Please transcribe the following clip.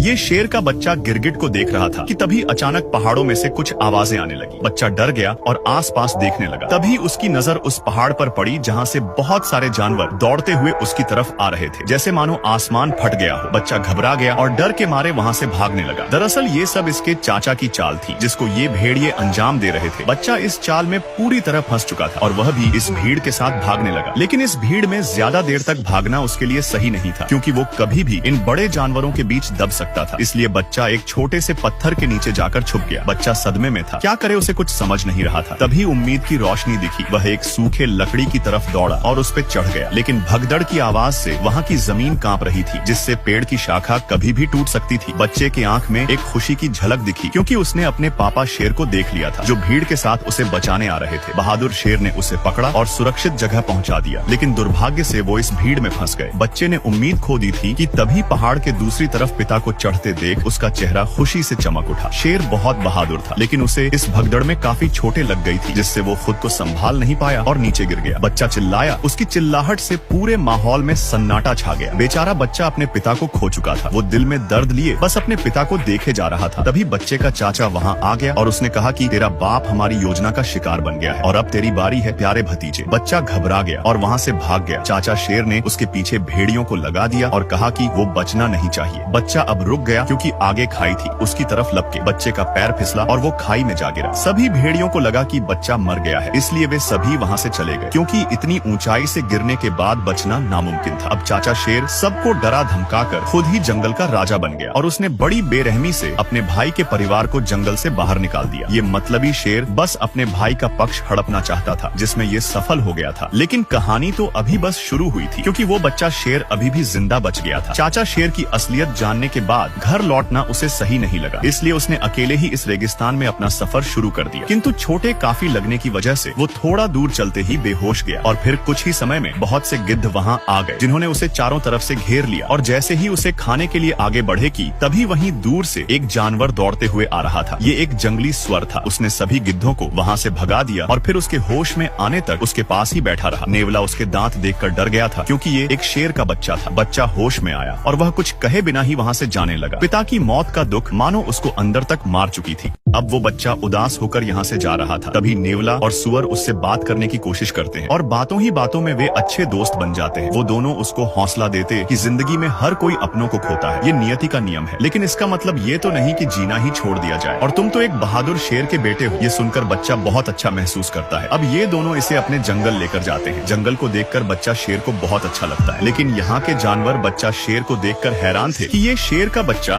ये शेर का बच्चा गिरगिट को देख रहा था कि तभी अचानक पहाड़ों में से कुछ आवाजें आने लगी। बच्चा डर गया और आसपास देखने लगा। तभी उसकी नजर उस पहाड़ पर पड़ी जहाँ से बहुत सारे जानवर दौड़ते हुए उसकी तरफ आ रहे थे, जैसे मानो आसमान फट गया हो। बच्चा घबरा गया और डर के मारे वहाँ से भागने लगा। दरअसल ये सब इसके चाचा की चाल थी, जिसको ये भेड़िए अंजाम दे रहे थे। बच्चा इस चाल में पूरी तरह फंस चुका था और वह भी इस भीड़ के साथ भागने लगा। लेकिन इस भीड़ में ज्यादा देर तक भागना उसके लिए सही नहीं था, क्योंकि वो कभी भी इन बड़े जानवरों के बीच दब सकता था। इसलिए बच्चा एक छोटे से पत्थर के नीचे जाकर छुप गया। बच्चा सदमे में था, क्या करे उसे कुछ समझ नहीं रहा था। तभी उम्मीद की रोशनी दिखी। वह एक सूखे लकड़ी की तरफ दौड़ा और उस पे चढ़ गया। लेकिन भगदड़ की आवाज से वहाँ की जमीन कांप रही थी, जिससे पेड़ की शाखा कभी भी टूट सकती थी। बच्चे की आंख में एक खुशी की झलक दिखी, क्योंकि उसने अपने पापा शेर को देख लिया था, जो भीड़ के साथ उसे बचाने आ रहे थे। बहादुर शेर ने उसे पकड़ा और सुरक्षित जगह पहुँचा दिया। लेकिन दुर्भाग्य से वो इस भीड़ में फंस गए। बच्चे ने उम्मीद खो दी थी कि तभी पहाड़ के दूसरी तरफ पिता को चढ़ते देख उसका चेहरा खुशी से चमक उठा। शेर बहुत बहादुर था, लेकिन उसे इस भगदड़ में काफी चोटें लग गई थी, जिससे वो खुद को संभाल नहीं पाया और नीचे गिर गया। बच्चा चिल्लाया। उसकी चिल्लाहट से पूरे माहौल में सन्नाटा छा गया। बेचारा बच्चा अपने पिता को खो चुका था। वो दिल में दर्द लिए बस अपने पिता को देखे जा रहा था। तभी बच्चे का चाचा वहाँ आ गया और उसने कहा कि तेरा बाप हमारी योजना का शिकार बन गया है और अब तेरी बारी है प्यारे भतीजे। बच्चा घबरा गया और वहाँ से भाग गया। चाचा शेर ने उसके पीछे भेड़ियों को लगा दिया और कहा कि वो बचना नहीं चाहिए। बच्चा अब रुक गया, क्योंकि आगे खाई थी। उसकी तरफ लपके बच्चे का पैर फिसला और वो खाई में जा गिरा। सभी भेड़ियों को लगा कि बच्चा मर गया है, इसलिए वे सभी वहाँ से चले गए, क्योंकि इतनी ऊंचाई से गिरने के बाद बचना नामुमकिन था। अब चाचा शेर सबको डरा धमकाकर खुद ही जंगल का राजा बन गया और उसने बड़ी बेरहमी से अपने भाई के परिवार को जंगल से बाहर निकाल दिया। ये मतलबी शेर बस अपने भाई का पक्ष हड़पना चाहता था, जिसमें ये सफल हो गया था। लेकिन कहानी तो अभी बस शुरू हुई थी, क्योंकि वो बच्चा शेर अभी भी जिंदा बच गया था। चाचा शेर की असलियत जानने के बाद घर लौटना उसे सही नहीं लगा, इसलिए उसने अकेले ही इस रेगिस्तान में अपना सफर शुरू कर दिया। किंतु छोटे काफी लगने की वजह से वो थोड़ा दूर चलते ही बेहोश गया और फिर कुछ ही समय में बहुत से गिद्ध वहाँ आ गए, जिन्होंने उसे चारों तरफ से घेर लिया। और जैसे ही उसे खाने के लिए आगे बढ़े की, तभी वहीं दूर से एक जानवर दौड़ते हुए आ रहा था। ये एक जंगली स्वर था। उसने सभी गिद्धों को वहाँ से भगा दिया और फिर उसके होश में आने तक उसके पास ही बैठा रहा। नेवला उसके दांत देखकर डर गया था, क्योंकि ये एक शेर का बच्चा था। बच्चा होश में आया और वह कुछ कहे बिना ही वहाँ से जाने लगा। पिता की मौत का दुख मानो उसको अंदर तक मार चुकी थी। अब वो बच्चा उदास होकर यहाँ से जा रहा था। तभी नेवला और सुअर उससे बात करने की कोशिश करते हैं और बातों ही बातों में वे अच्छे दोस्त बन जाते हैं। वो दोनों उसको हौसला देते कि जिंदगी में हर कोई अपनों को खोता है, ये नियति का नियम है। लेकिन इसका मतलब ये तो नहीं कि जीना ही छोड़ दिया जाए और तुम तो एक बहादुर शेर के बेटे हो। ये सुनकर बच्चा बहुत अच्छा महसूस करता है। अब ये दोनों इसे अपने जंगल लेकर जाते हैं। जंगल को देखकर बच्चा शेर को बहुत अच्छा लगता है, लेकिन यहाँ के जानवर बच्चा शेर को देखकर हैरान थे कि ये शेर का बच्चा